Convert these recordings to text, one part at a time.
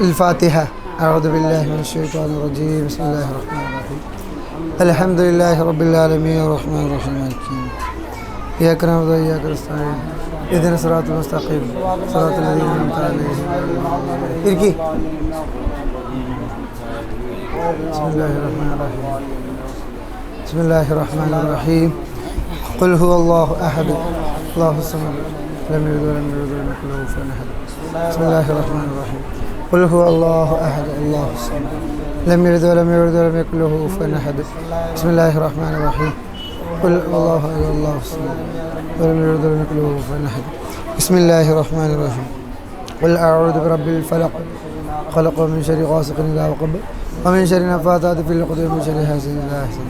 الفاتحة. أعوذ بالله من الشيطان الرجيم. بسم الله الرحمن الرحيم. الحمد لله رب العالمين الرحمن الرحيم مالك يوم الدين. إياك نعبد وإياك نستعين اهدنا الصراط المستقيم صراط الذين أنعمت عليهم. إركي. بسم الله الرحمن الرحيم. بسم الله الرحمن الرحيم. قل هو الله أحد الله الصمد لم يلد ولم يولد ولم يكن له كفوا أحد. بسم الله الرحمن الرحيم. قل هو الله أحد الله الصمد لم يلد ولم يولد ولم يكن له كفوا أحد. بسم الله الرحمن الرحيم. قل الله أحد الله الصمد ولم يلد ولم يكن له كفوا أحد. بسم الله الرحمن الرحيم. قل أعوذ برب الفلق خلق من شر غاسق إذا وقب ومن شر النفاثات في العقد ومن شر حاسد إذا حسد.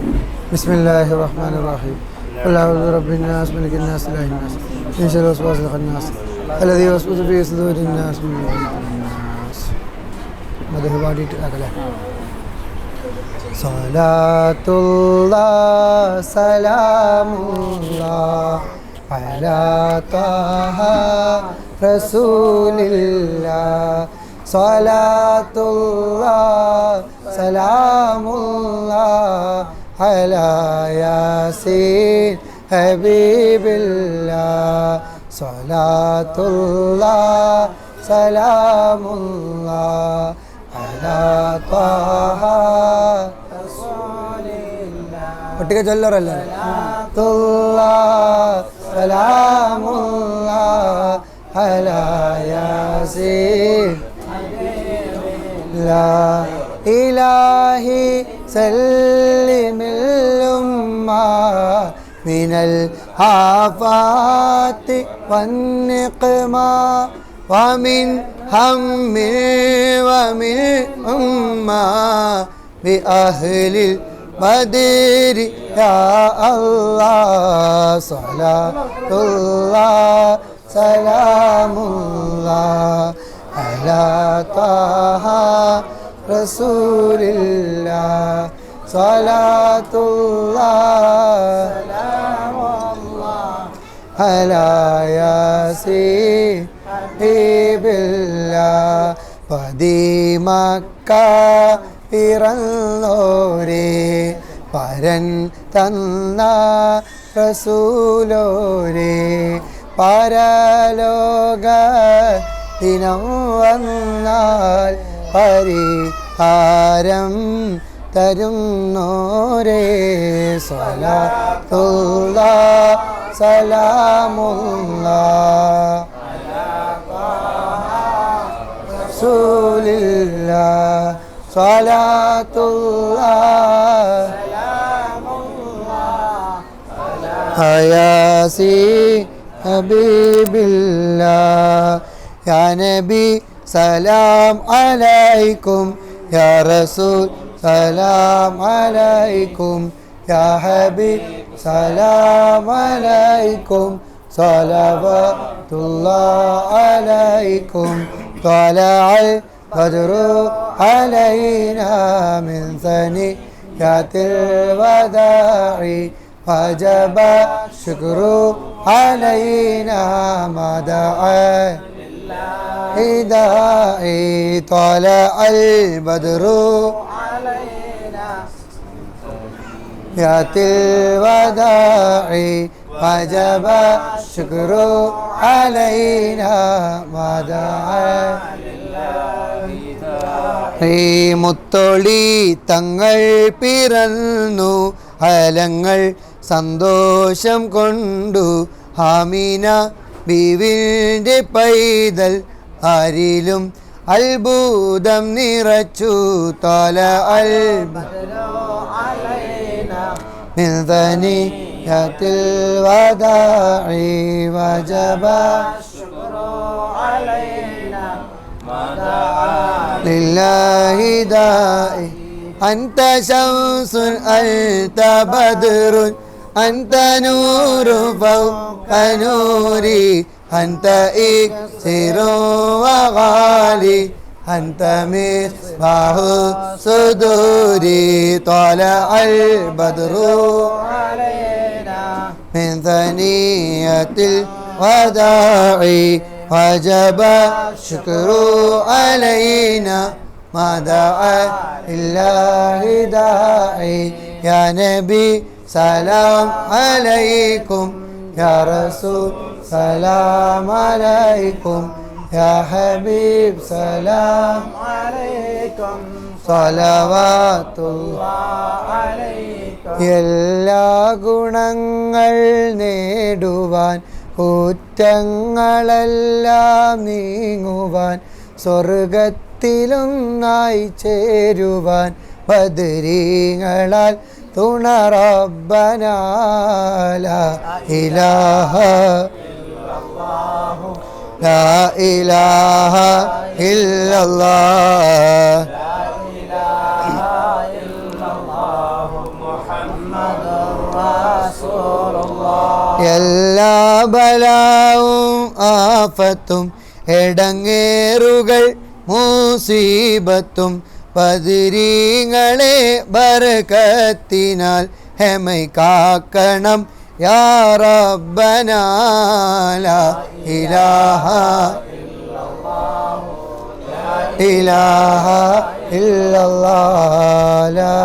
بسم الله الرحمن الرحيم. قل أعوذ برب الناس ملك الناس إله الناس من شر الوسواس الخناس الذي يوسوس في صدور الناس من الناس. മദഹ് പാടിയിട്ട് ആകല്ലേ. സ്വലാത്തുല്ലാഹ് സലാമുല്ലാഹ് അലാ ത്വാഹ റസൂലില്ലാഹ്. സ്വലാത്തുല്ലാഹ് സലാമുല്ലാഹ് അലാ യാസീൻ ഹബീബില്ലാഹ്. സ്വലാത്തുല്ലാഹ് സലാമുല്ലാഹ് അലാ ത്വാഹ റസൂലില്ലാഹ്. ഒട്ടിക ചൊല്ലറല്ലേ. സലാമുല്ലാഹ് അലാ യാസീൻ ലാ ഇലാഹി സല്ലിമിൽ ഉമ്മ മിനൽ ആഫാത്തി വന്നിഖ്മ വമിൻ ഹമ്മി വമിൻ ഉമ്മാ ബിഅഹ്ലിൽ ബദരി യാ അല്ലാഹ്. സ്വലാത്തുല്ലാഹ് സലാമുല്ലാഹ് അലാ ത്വാഹ റസൂലില്ലാഹ്. സ്വലാത്തുല്ലാഹ് സലാമുല്ലാഹ് അലാ യാസീൻ ഹബീബില്ലാഹ്. പതിമക്ക പിറന്നോരേ പരൻ തന്ന റസൂലോരേ പരലോക ദിനം വന്നാൽ പരിഹാരം തരുന്നോരേ. സ്വലാത്തുല്ലാഹ് സലാമുല്ലാഹ് റസൂലില്ലാഹ്. സ്വലാത്തുല്ലാഹ് സലാമുല്ലാഹ് യാസീൻ ഹബീബില്ലാഹ്. യാ നബി സലാം അലൈക്കും യാ റസൂൽ സലാം അലൈക്കും യാ ഹബീബ് സലാം അലൈക്കും സ്വലവാത്തുല്ലാഹി അലൈക്കും. ത്വലഅൽ ബദ്റു അലൈനാ മിൻ സനിയാത്തിൽ വദാഇ വജബ ശുക്രു അലൈനാ മദഅ ഹിദാഇ. ത്വലഅൽ ബദ്റു അലൈനാ യാത്തിൽ വദാഇ വജബ ശുക്രു അലൈനാ മദഅ. മുത്തൊളി തങ്ങൾ പിറന്നു അലങ്ങൾ സന്തോഷം കൊണ്ടു ഹാമിന ബീവിൻ്റെ പൈതൽ ആരിലും അത്ഭുതം നിറച്ചു. ത്വല അൽ മിൻ സനിയാത്തിൽ വദാഇ വജബ ശുക്രു അലൈനാ ലില്ലാഹി ദാഇ. അൻത ശംസുൻ അൻത ബദ്റുൻ അൻത നൂറു ഫൗക നൂരി അൻത ഇക്സിറു വഗാലി അൻത മിസ്ബാഹു സുദൂരി. ത്വലഅൽ ബദ്റു അലൈനാ മിൻ സനിയാത്തിൽ വദാഇ وجب الشكر علينا ما دعا لله داعي يا نبي سلام عليكم يا رسول سلام عليكم يا حبيب سلام عليكم صلواتullah عليكم എല്ലാ ഗുണങ്ങൾ നേടുവാൻ കുറ്റങ്ങളെല്ലാം നീങ്ങുവാൻ സ്വർഗത്തിലൊന്നായി ചേരുവാൻ ബദരീങ്ങളാൽ തുണ റബ്ബനാ ലാ ഇലാഹ ഇല്ലല്ലാഹു ലാ ഇലാഹ ഇല്ലല്ലാഹ് ലാ ഇലാഹ ഇല്ലല്ലാഹു മുഹമ്മദുർ റസൂലുള്ളാഹ് എല്ലാ ബലാവും ആഫത്തും എടങ്ങേറുകൾ മുസീബത്തും ബദരീങ്ങളെ ബർക്കത്തിനാൽ ഹെമൈ കാക്കണം യാ റബ്ബനാ ലാ ഇലാഹ ഇലാഹ ഇല്ലല്ലാഹ് ലാ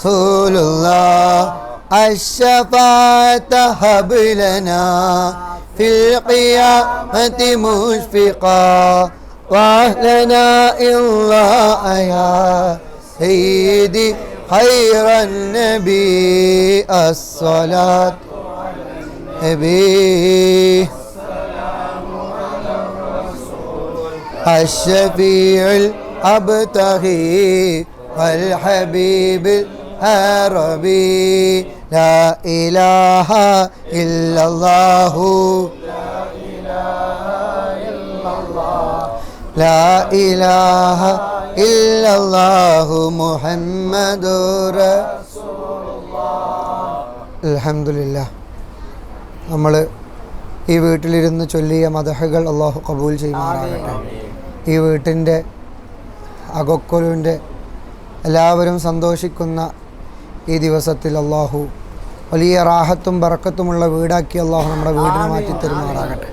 റസൂലുള്ളാഹ് الشفاعة هب لنا في القيامة مشفقا وأهلنا الله يا سيدي خير النبي الصلاة النبي الشفيع الأبتغي والحبيب العربي لا إله إلا الله لا إله إلا الله محمد رسول الله الحمد لله നമ്മൾ ഈ വീട്ടിലിരുന്ന് ചൊല്ലിയ മദഹുകൾ അള്ളാഹു കബൂൽ ചെയ്യുമാറാകട്ടെ. ഈ വീട്ടിൻ്റെ അകൊക്കൊലുവിൻ്റെ എല്ലാവരും സന്തോഷിക്കുന്ന ഈ ദിവസത്തിൽ അള്ളാഹു വലിയ റാഹത്തും ബറക്കത്തുമുള്ള വീടാക്കി അള്ളാഹു നമ്മുടെ വീടിനെ മാറ്റി തരുമാറാകട്ടെ.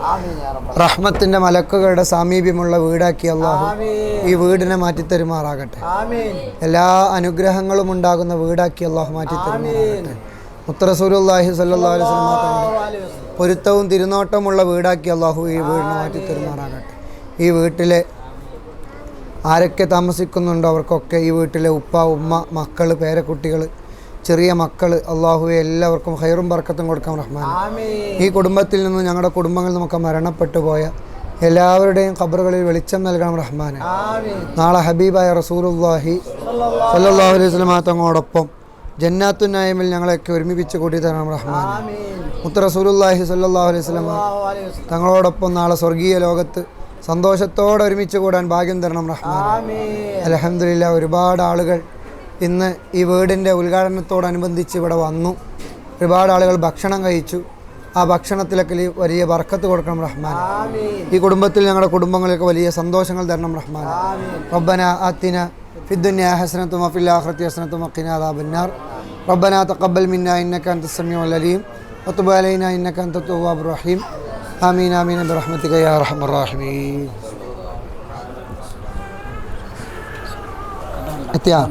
റഹ്മത്തിൻ്റെ മലക്കുകളുടെ സാമീപ്യമുള്ള വീടാക്കി അള്ളാഹു ഈ വീടിനെ മാറ്റി തരുമാറാകട്ടെ. എല്ലാ അനുഗ്രഹങ്ങളും ഉണ്ടാകുന്ന വീടാക്കി അള്ളാഹു മാറ്റി തരുമാറാകട്ടെ. മുത്ത് റസൂലുള്ളാഹി സ്വല്ലല്ലാഹു അലൈഹി വസല്ലം തങ്ങളുടെ പൊരുത്തവും തിരുനോട്ടമുള്ള വീടാക്കി അള്ളാഹു ഈ വീടിനെ മാറ്റി തരുമാറാകട്ടെ. ഈ വീട്ടിലെ ആരൊക്കെ താമസിക്കുന്നുണ്ടോ അവർക്കൊക്കെ ഈ വീട്ടിലെ ഉപ്പ ഉമ്മ മക്കൾ പേരക്കുട്ടികൾ ചെറിയ മക്കൾ അള്ളാഹുവെ എല്ലാവർക്കും ഖൈറും ബർക്കത്തും കൊടുക്കാൻ റഹ്മാൻ. ഈ കുടുംബത്തിൽ നിന്ന് ഞങ്ങളുടെ കുടുംബങ്ങൾ നമുക്ക് മരണപ്പെട്ടു പോയ എല്ലാവരുടെയും ഖബറുകളിൽ വെളിച്ചം നൽകണം റഹ്മാൻ. നാളെ ഹബീബായ റസൂലുള്ളാഹി സ്വല്ലല്ലാഹു അലൈഹി വസല്ലം തങ്ങളോടൊപ്പം ജന്നാത്തുൻ നഈമിൽ ഞങ്ങളെയൊക്കെ ഒരുമിപ്പിച്ച് കൂട്ടി തരണം റഹ്മാൻ. മുത്ത് റസൂലുള്ളാഹി സ്വല്ലല്ലാഹു അലൈഹി വസല്ലം തങ്ങളോടൊപ്പം നാളെ സ്വർഗീയ ലോകത്ത് സന്തോഷത്തോടെ ഒരുമിച്ച് കൂടാൻ ഭാഗ്യം തരണം റഹ്മാൻ. അൽഹംദുലില്ലാ ഒരുപാട് ആളുകൾ ഇന്ന് ഈ വീടിൻ്റെ ഉദ്ഘാടനത്തോടനുബന്ധിച്ച് ഇവിടെ വന്നു. ഒരുപാട് ആളുകൾ ഭക്ഷണം കഴിച്ചു. ആ ഭക്ഷണത്തിലൊക്കെ വലിയ ബർക്കത്ത് കൊടുക്കണം റഹ്മാൻ. ഈ കുടുംബത്തിൽ ഞങ്ങളുടെ കുടുംബങ്ങൾക്ക് വലിയ സന്തോഷങ്ങൾ തരണം റഹ്മാൻ. റബ്ബന ആതിന ഫിദ്ദുനിയ ഹസനത്തും വഫിൽ ആഖിറതി ഹസനത്തും വഖിനാ അദാബന്നാർ. റബ്ബന തഖബ്ബൽ മിന്നാ ഇന്നക അൻതസ് സമീഉൽ അലീം വതുബ് അലൈനാ ഇന്നക അൻതത് തവ്വാബുർ റഹീം. ആമീൻ ആമീൻ ബിറഹ്മതിക യാ അർഹമർ റഹീമീൻ. എത്തിയാ